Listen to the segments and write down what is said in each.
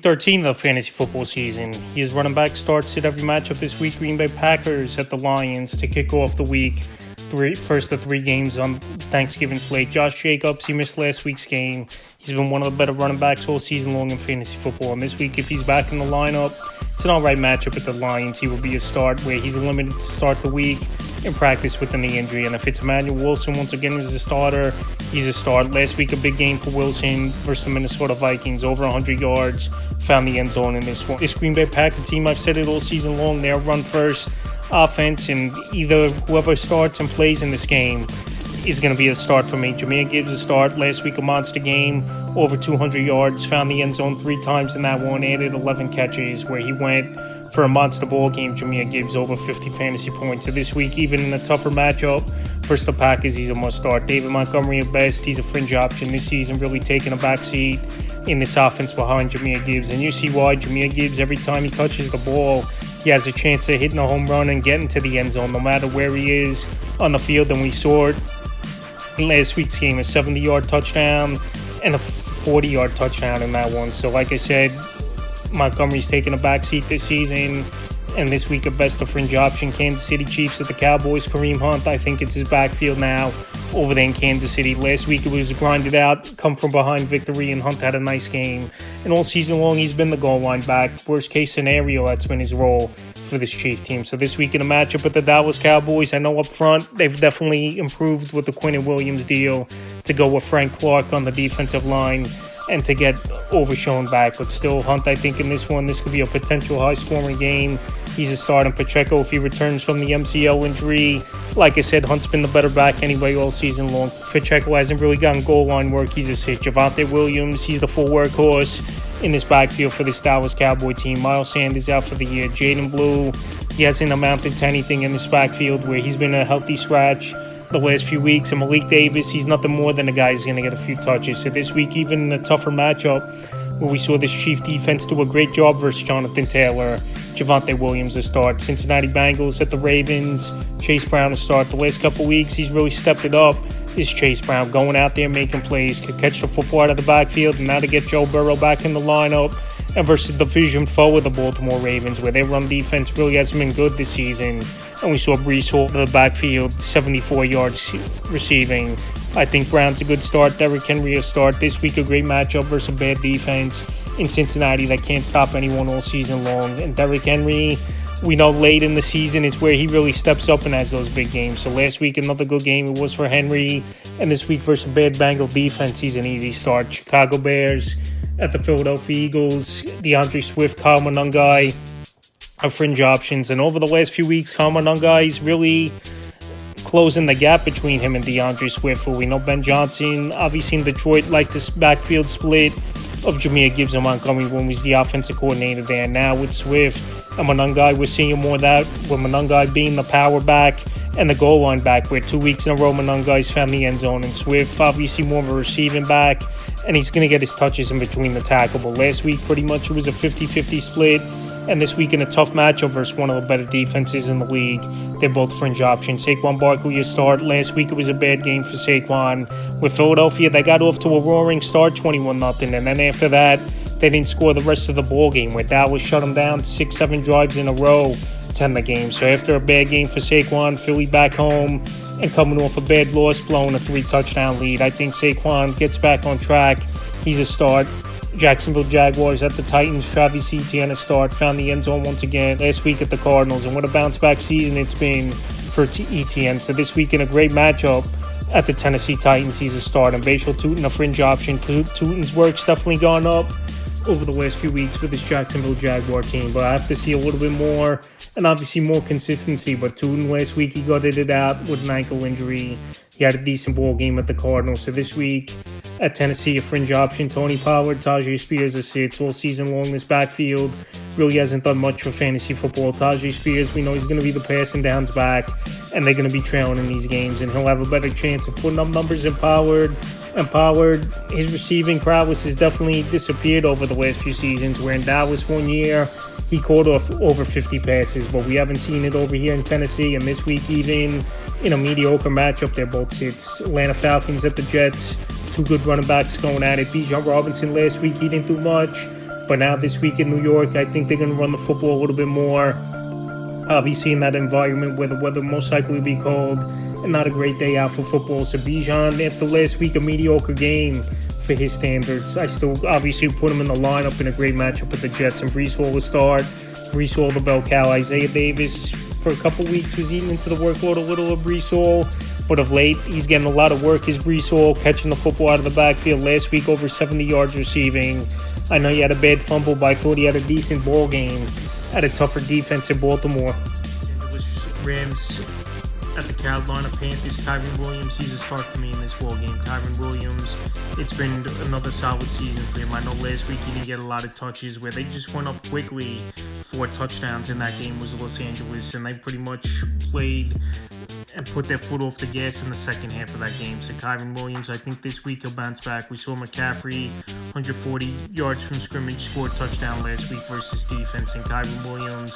Week 13 of the fantasy football season. His running back starts at every matchup this week. Green Bay Packers at the Lions to kick off the week. First of three games on Thanksgiving slate. Josh Jacobs, he missed last week's game. He's been one of the better running backs all season long in fantasy football. And this week, if he's back in the lineup, it's an alright matchup at the Lions. He will be a start where he's limited to start the week in practice with the knee injury. And if it's Emmanuel Wilson, once again, as a starter, he's a start. Last week, a big game for Wilson versus the Minnesota Vikings. Over 100 yards, found the end zone in this one. This Green Bay Packers team, I've said it all season long, they're run-first offense, and either whoever starts and plays in this game is going to be a start for me. Jahmyr Gibbs a start. Last week, a monster game, over 200 yards, found the end zone 3 times in that one, added 11 catches where he went for a monster ball game. Jahmyr Gibbs over 50 fantasy points. So this week, even in a tougher matchup versus the Packers, he's a must start. David Montgomery at best, he's a fringe option this season, really taking a backseat in this offense behind Jahmyr Gibbs. And you see why. Jahmyr Gibbs, every time he touches the ball, he has a chance of hitting a home run and getting to the end zone, no matter where he is on the field. And we saw it in last week's game, a 70-yard touchdown and a 40-yard touchdown in that one. So like I said, Montgomery's taking a backseat this season, and this week at best a fringe option. Kansas City Chiefs at the Cowboys. Kareem Hunt, I think it's his backfield now over there in Kansas City. Last week it was grinded out, come from behind victory, and Hunt had a nice game. And all season long he's been the goal line back. Worst case scenario, that's been his role for this Chief team. So this week in a matchup with the Dallas Cowboys, I know up front they've definitely improved with the Quinnen Williams deal to go with Frank Clark on the defensive line and to get Overshown back. But still, Hunt, I think in this one, this could be a potential high-scoring game. He's a start. And Pacheco, if he returns from the MCL injury, like I said, Hunt's been the better back anyway all season long. Pacheco hasn't really gotten goal line work. He's a sit. Javonte Williams, he's the full workhorse in this backfield for this Dallas Cowboy team. Miles Sanders out for the year. Jaden Blue, he hasn't amounted to anything in this backfield where he's been a healthy scratch the last few weeks. And Malik Davis, he's nothing more than a guy who's going to get a few touches. So this week, even in a tougher matchup where we saw this Chief defense do a great job versus Jonathan Taylor, Javonte Williams a start. Cincinnati Bengals at the Ravens, Chase Brown a start. The last couple weeks, he's really stepped it up. Is Chase Brown going out there making plays, could catch the football out of the backfield, and now to get Joe Burrow back in the lineup. And versus the division foe of the Baltimore Ravens, where their run defense really hasn't been good this season. And we saw Breece Hall in the backfield, 74 yards receiving. I think Brown's a good start. Derrick Henry a start. This week, a great matchup versus a bad defense in Cincinnati that can't stop anyone all season long. And Derrick Henry, we know late in the season is where he really steps up and has those big games. So last week, another good game it was for Henry. And this week versus a bad Bengal defense, he's an easy start. Chicago Bears at the Philadelphia Eagles, DeAndre Swift, Kyle Monangai are fringe options. And over the last few weeks, Kyle Monangai is really closing the gap between him and DeAndre Swift. Where we know Ben Johnson, obviously in Detroit, like this backfield split of Jahmyr Gibbs and Montgomery when he was the offensive coordinator there. Now with Swift and Monangai, we're seeing more of that, with Monangai being the power back and the goal line back, where 2 weeks in a row Monangai's found the end zone, and Swift obviously more of a receiving back, and he's going to get his touches in between the tackle. But last week pretty much it was a 50-50 split, and this week in a tough matchup versus one of the better defenses in the league, they're both fringe options. Saquon Barkley a start. Last week it was a bad game for Saquon. With Philadelphia, they got off to a roaring start, 21-0, and then after that they didn't score the rest of the ball game, where Dallas shut them down 6-7 drives in a row to end the game. So after a bad game for Saquon, Philly back home and coming off a bad loss, blowing a 3-touchdown lead, I think Saquon gets back on track. He's a start. Jacksonville Jaguars at the Titans, Travis Etienne a start, found the end zone once again last week at the Cardinals, and what a bounce-back season it's been for Etienne. So this week in a great matchup at the Tennessee Titans, he's a start. And Bashal Tutin, a fringe option. Tutin's work's definitely gone up over the last few weeks for this Jacksonville Jaguar team, but I have to see a little bit more and obviously more consistency. But Tutin last week, he gutted it out with an ankle injury. He had a decent ball game at the Cardinals. So this week at Tennessee, a fringe option. Tony Pollard, Tajay Spears a sits all season long. This backfield really hasn't done much for fantasy football. Tajay Spears, we know he's going to be the passing downs back, and they're going to be trailing in these games, and he'll have a better chance of putting up numbers than Pollard. And Pollard, his receiving prowess has definitely disappeared over the last few seasons, where in Dallas one year, he caught off over 50 passes, but we haven't seen it over here in Tennessee. And this week, even in a mediocre matchup, they're both sits. Atlanta Falcons at the Jets, two good running backs going at it. Bijan Robinson last week, he didn't do much. But now this week in New York, I think they're going to run the football a little bit more. Obviously in that environment where the weather most likely will be cold and not a great day out for football. So Bijan, after last week, a mediocre game for his standards. I still obviously put him in the lineup in a great matchup with the Jets. And Breece Hall will start. Breece Hall, the bell cow. Isaiah Davis, for a couple weeks, was eating into the workload a little of Breece Hall. But of late, he's getting a lot of work. His Breece Hall catching the football out of the backfield. Last week, over 70 yards receiving. I know he had a bad fumble, but I thought he had a decent ball game at a tougher defense in Baltimore. Rams at the Carolina Panthers. Kyren Williams, he's a start for me in this ball game. Kyren Williams, it's been another solid season for him. I know last week he didn't get a lot of touches where they just went up quickly. 4 touchdowns in that game was Los Angeles, and they pretty much played and put their foot off the gas in the second half of that game. So Kyren Williams, I think this week he'll bounce back. We saw McCaffrey, 140 yards from scrimmage, scored a touchdown last week versus defense. And Kyren Williams,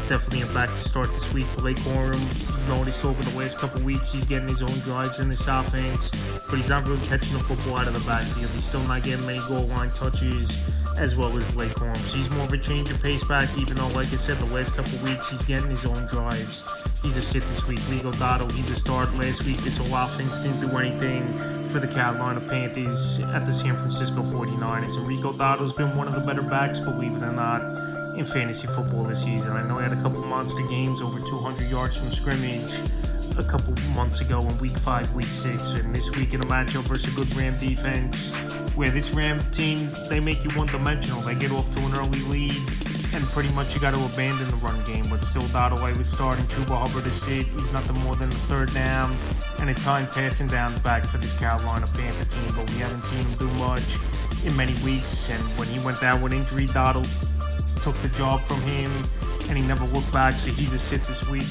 definitely a back to start this week. Blake Corum, noticed over the last couple weeks, he's getting his own drives in this offense, but he's not really catching the football out of the backfield. He's still not getting many goal line touches, as well as Blake Corum. So he's more of a change of pace back, even though, like I said, the last couple weeks, he's getting his own drives. He's a sit this week. Rico Dotto, he's a start. Last week, this whole offense didn't do anything for the Carolina Panthers at the San Francisco 49ers. And Rico Dotto's been one of the better backs, believe it or not, in fantasy football this season. I know he had a couple monster games, over 200 yards from scrimmage a couple months ago in week 5, week 6, and this week in a matchup versus a good Ram defense, where this Ram team, they make you one-dimensional. They get off to an early lead, and pretty much you got to abandon the run game. But still, Dotto, I would start, and Chuba Hubbard to sit. He's nothing more than the third down and a time passing downs back for this Carolina Panther team, but we haven't seen him do much in many weeks. And when he went down with injury, Dotto took the job from him, and he never looked back, so he's a sit this week.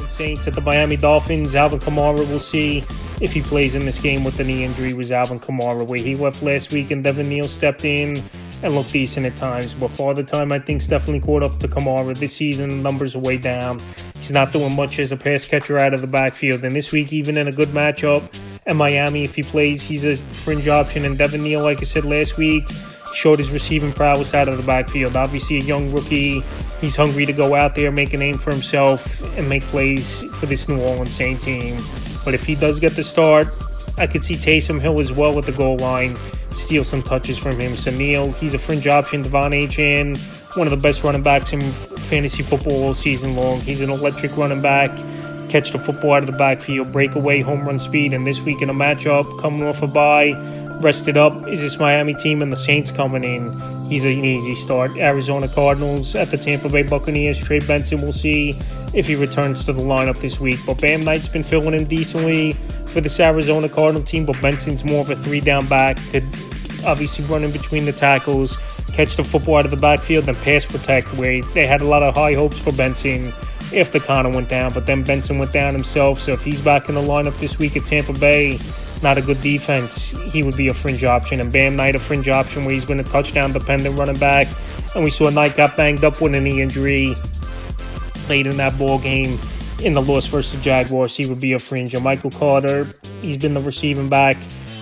Saints at the Miami Dolphins. Alvin Kamara, we'll see if he plays in this game with the knee injury. Was Alvin Kamara, where he left last week and Devin Neal stepped in and looked decent at times. But Father Time, I think, definitely caught up to Kamara this season. The numbers are way down. He's not doing much as a pass catcher out of the backfield. And this week, even in a good matchup at Miami, if he plays, he's a fringe option. And Devin Neal, like I said last week, showed his receiving prowess out of the backfield. Obviously a young rookie. He's hungry to go out there, make a name for himself, and make plays for this New Orleans Saints team. But if he does get the start, I could see Taysom Hill as well at the goal line steal some touches from him. So Neal, he's a fringe option. Devon Achane, one of the best running backs in fantasy football all season long. He's an electric running back. Catch the football out of the backfield, breakaway, home run speed. And this week in a matchup, coming off a bye, rested up, is this Miami team, and the Saints coming in. He's an easy start. Arizona Cardinals at the Tampa Bay Buccaneers. Trey Benson, we'll see if he returns to the lineup this week. But Bam Knight's been filling in decently for this Arizona Cardinal team, but Benson's more of a 3-down back. Could obviously run in between the tackles, catch the football out of the backfield, and pass protect, where they had a lot of high hopes for Benson after Connor went down. But then Benson went down himself, so if he's back in the lineup this week at Tampa Bay, not a good defense, he would be a fringe option. And Bam Knight, a fringe option, where he's been a touchdown-dependent running back. And we saw Knight got banged up with a knee injury late in that ball game in the loss versus Jaguars. He would be a fringe. And Michael Carter, he's been the receiving back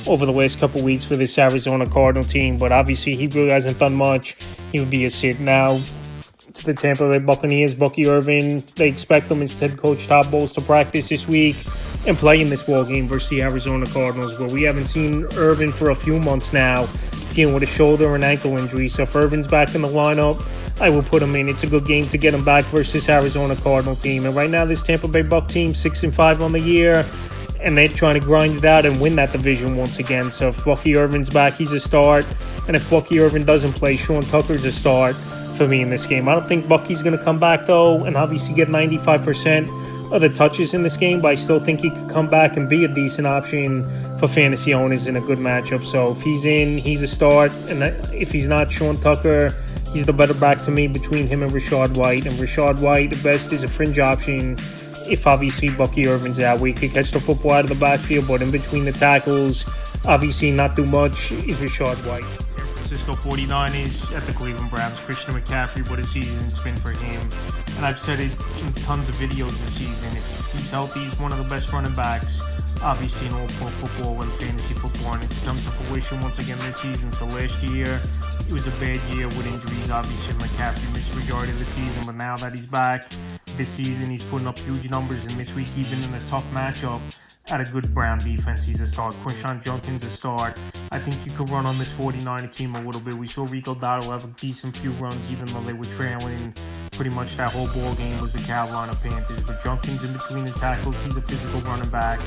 over the last couple weeks for this Arizona Cardinal team, but obviously he really hasn't done much. He would be a sit. Now to the Tampa Bay Buccaneers. Bucky Irvin, they expect him as head coach Todd Bowles to practice this week and play in this ball game versus the Arizona Cardinals, where we haven't seen Irvin for a few months now, dealing with a shoulder and ankle injury. So if Irvin's back in the lineup, I will put him in. It's a good game to get him back versus Arizona Cardinal team. And right now, this Tampa Bay Buck team, 6-5 on the year, and they're trying to grind it out and win that division once again. So if Bucky Irvin's back, he's a start. And if Bucky Irvin doesn't play, Sean Tucker's a start for me in this game. I don't think Bucky's going to come back, though, and obviously get 95% of the touches in this game, but I still think he could come back and be a decent option for fantasy owners in a good matchup. So if he's in, he's a start. And if he's not, Sean Tucker, he's the better back to me between him and Rachaad White. And Rachaad White, the best, is a fringe option if obviously Bucky Irvin's out. We could catch the football out of the backfield, but in between the tackles, obviously not too much, is Rachaad White. San Francisco 49ers at the Cleveland Browns. Christian McCaffrey, what a season it's been for him. And I've said it in tons of videos this season. If he's healthy, he's one of the best running backs obviously in all pro football and fantasy football, and it's come to fruition once again this season. So last year, it was a bad year with injuries. Obviously, McCaffrey missed the majority of the season, but now that he's back this season, he's putting up huge numbers, and this week, even in a tough matchup, at a good Brown defense, he's a start. Quinshon Judkins a start. I think you could run on this 49er team a little bit. We saw Rico Dowdle have a decent few runs, even though they were trailing. Pretty much that whole ball game was the Carolina Panthers. But Judkins in between the tackles, he's a physical running back.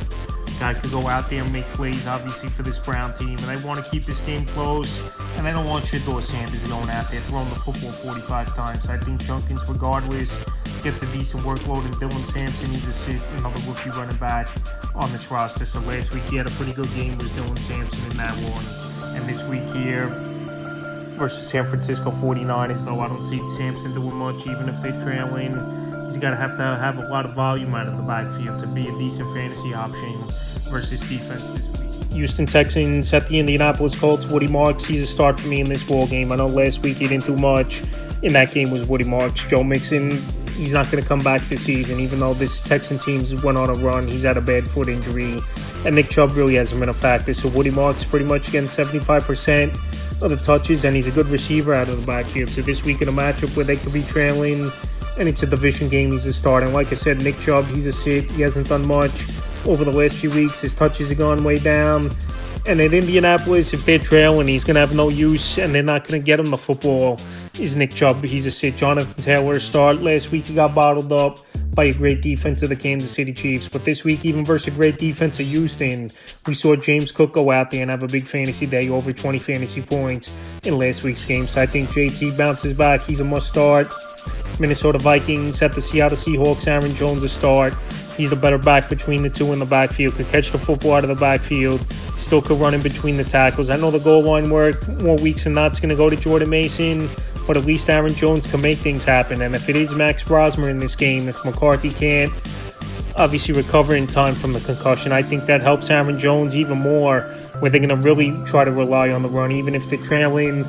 Guy could go out there and make plays, obviously, for this Brown team. And they want to keep this game close. And they don't want Shedeur Sanders going out there throwing the football 45 times. So I think Judkins, regardless, gets a decent workload. And Dylan Sampson, he's a sit, another rookie running back on this roster. So last week he had a pretty good game with Dylan Sampson in that one. And this week here versus San Francisco 49ers, though I don't see Sampson doing much, even if they're trailing. He's got to have a lot of volume out of the backfield to be a decent fantasy option versus defense this week. Houston Texans at the Indianapolis Colts. Woody Marks, he's a start for me in this ball game. I know last week he didn't do much. In that game was Woody Marks. Joe Mixon, he's not going to come back this season, even though this Texan team went on a run. He's had a bad foot injury, and Nick Chubb really hasn't been a factor. So Woody Marks pretty much getting 75% of the touches, and he's a good receiver out of the backfield. So this week in a matchup where they could be trailing, and it's a division game, he's a start. And like I said, Nick Chubb, he's a sit. He hasn't done much over the last few weeks. His touches have gone way down. And in Indianapolis, if they're trailing, he's going to have no use, and they're not going to get him the football. Is Nick Chubb, he's a sit. Jonathan Taylor start. Last week he got bottled up by a great defense of the Kansas City Chiefs. But this week, even versus a great defense of Houston, we saw James Cook go out there and have a big fantasy day, over 20 fantasy points in last week's game. So I think JT bounces back. He's a must start. Minnesota Vikings at the Seattle Seahawks. Aaron Jones a start. He's the better back between the two in the backfield. Could catch the football out of the backfield. Still could run in between the tackles. I know the goal line work more weeks than not is going to go to Jordan Mason, but at least Aaron Jones can make things happen. And if it is Max Brosmer in this game, if McCarthy can't obviously recover in time from the concussion, I think that helps Aaron Jones even more, where they're going to really try to rely on the run. Even if they're trailing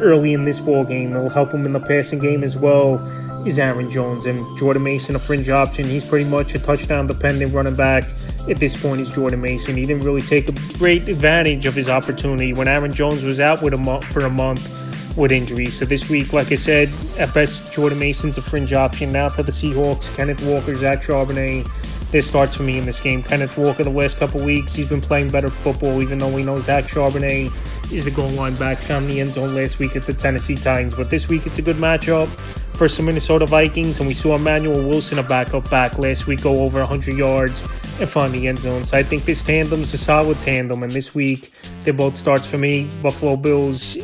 early in this ball game, it'll help them in the passing game as well, is Aaron Jones. And Jordan Mason, a fringe option. He's pretty much a touchdown-dependent running back. At this point, is Jordan Mason. He didn't really take a great advantage of his opportunity when Aaron Jones was out for a month with injuries. So this week, like I said, at best, Jordan Mason's a fringe option. Now to the Seahawks, Kenneth Walker, Zach Charbonnet. This starts for me in this game. Kenneth Walker, the last couple weeks, he's been playing better football, even though we know Zach Charbonnet is the goal line back. Found the end zone last week at the Tennessee Titans. But this week, it's a good matchup versus the Minnesota Vikings, and we saw Emmanuel Wilson, a backup back, last week go over 100 yards and find the end zone. So I think this tandem is a solid tandem, and this week, they both starts for me. Buffalo Bills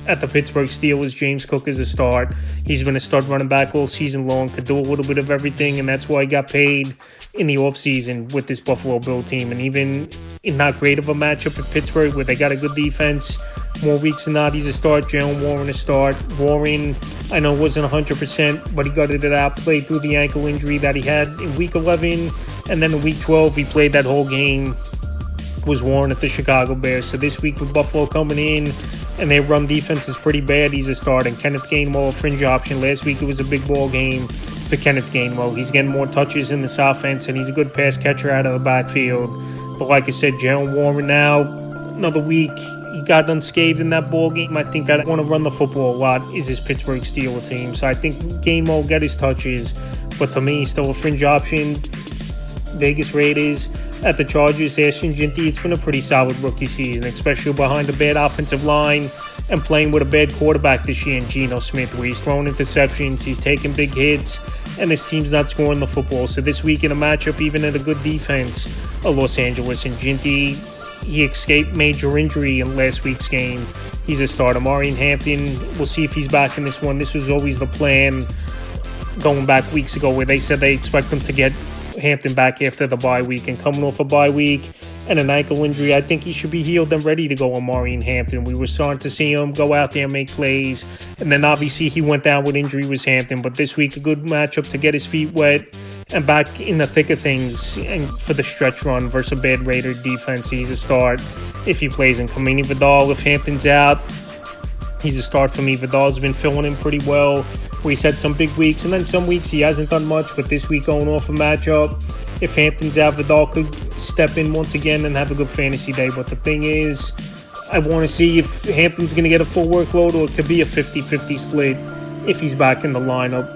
at the Pittsburgh Steelers. James Cook is a start. He's been a stud running back all season long, could do a little bit of everything, and that's why he got paid in the offseason with this Buffalo Bill team. And even in not great of a matchup at Pittsburgh, where they got a good defense, more weeks than not, he's a start. Jalen Warren a start. Warren, I know, wasn't 100%, but he gutted it out, played through the ankle injury that he had in Week 11, and then in Week 12, he played that whole game, was Warren at the Chicago Bears. So this week with Buffalo coming in, and their run defense is pretty bad, he's a start. And Kenneth Gainwell, a fringe option. Last week it was a big ball game for Kenneth Gainwell. He's getting more touches in this offense, and he's a good pass catcher out of the backfield. But like I said, Jalen Warren now, another week, he got unscathed in that ball game. I think that I want to run the football a lot is this Pittsburgh Steelers team. So I think Gainwell will get his touches, but to me, still a fringe option. Vegas Raiders at the Chargers. Ashton Jinty, it's been a pretty solid rookie season, especially behind a bad offensive line and playing with a bad quarterback this year in Geno Smith, where he's throwing interceptions, he's taking big hits, and this team's not scoring the football. So this week in a matchup, even at a good defense of Los Angeles, and Jinty, he escaped major injury in last week's game. He's a starter. Marion Hampton, we'll see if he's back in this one. This was always the plan going back weeks ago, where they said they expect him to get Hampton back after the bye week, and coming off a bye week and an ankle injury, I think he should be healed and ready to go on Marion Hampton. We were starting to see him go out there and make plays, and then obviously he went down with injury with Hampton. But this week, a good matchup to get his feet wet and back in the thick of things, and for the stretch run versus a bad Raider defense, he's a start if he plays. And Kamini Vidal, if Hampton's out, he's a start for me. Vidal's been filling in pretty well, where he's had some big weeks, and then some weeks he hasn't done much. But this week, going off a matchup If Hampton's out, Vidal could step in once again and have a good fantasy day. But the thing is, I want to see if Hampton's going to get a full workload, or it could be a 50-50 split if he's back in the lineup.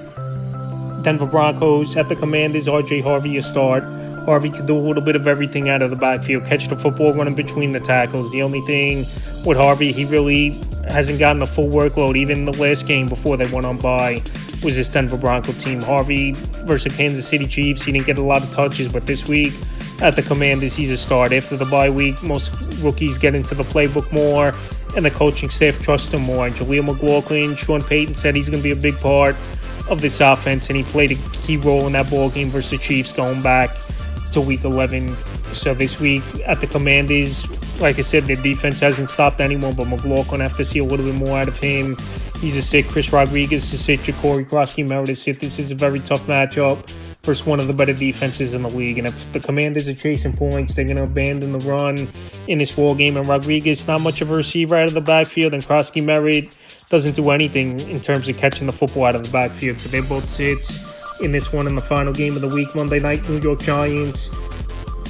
Denver Broncos at the Commanders, RJ Harvey a start. Harvey could do a little bit of everything out of the backfield, catch the football, running between the tackles. The only thing with Harvey, he really hasn't gotten a full workload. Even the last game before they went on bye was this Denver Bronco team. Harvey versus Kansas City Chiefs, he didn't get a lot of touches, but this week at the Commanders, he's a start. After the bye week, most rookies get into the playbook more, and the coaching staff trusts him more. And Jaleel McLaughlin, Sean Payton said he's going to be a big part of this offense, and he played a key role in that ball game versus the Chiefs going back to week 11. So this week at the Commanders, like I said, their defense hasn't stopped anyone, but McLaughlin have to see a little bit more out of him. He's a sit. Chris Rodriguez is a sit. Ja'Cory Krosky-Merritt is sit. This is a very tough matchup versus one of the better defenses in the league. And if the Commanders are chasing points, they're going to abandon the run in this ball game. And Rodriguez, not much of a receiver out of the backfield, and Krosky-Merritt doesn't do anything in terms of catching the football out of the backfield. So they're both sits in this one in the final game of the week. Monday night, New York Giants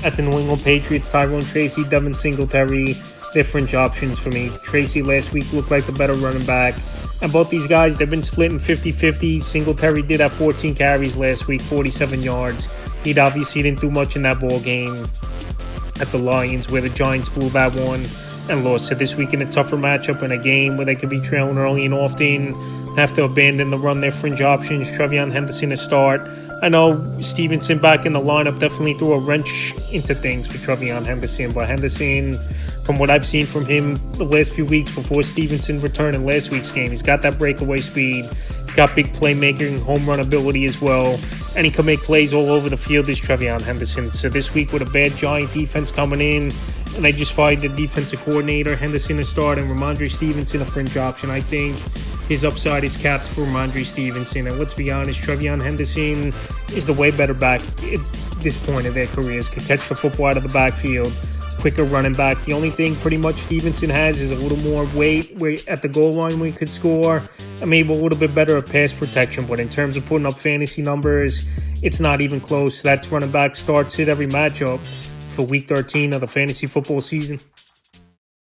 at the New England Patriots. Tyrone Tracy, Devin Singletary, they're fringe options for me. Tracy last week looked like the better running back. And both these guys, they've been splitting 50-50. Singletary did have 14 carries last week, 47 yards. He obviously didn't do much in that ball game at the Lions, where the Giants blew that one and lost. So this week in a tougher matchup, in a game where they could be trailing early and often, have to abandon the run, their fringe options. Trevion Henderson to start. I know Stevenson back in the lineup definitely threw a wrench into things for Trevion Henderson, but Henderson, from what I've seen from him the last few weeks before Stevenson returned in last week's game, he's got that breakaway speed. He's got big playmaking, home run ability as well, and he can make plays all over the field, this Trevion Henderson. So this week with a bad Giant defense coming in, and they just fired the defensive coordinator, Henderson to start, and Ramondre Stevenson a fringe option. I think his upside is capped for Ramondre Stevenson. And let's be honest, Trevion Henderson is the way better back at this point in their careers. Can catch the football out of the backfield, quicker running back. The only thing pretty much Stevenson has is a little more weight where at the goal line we could score, and maybe a little bit better at pass protection. But in terms of putting up fantasy numbers, it's not even close. That's running back starts it every matchup for week 13 of the fantasy football season.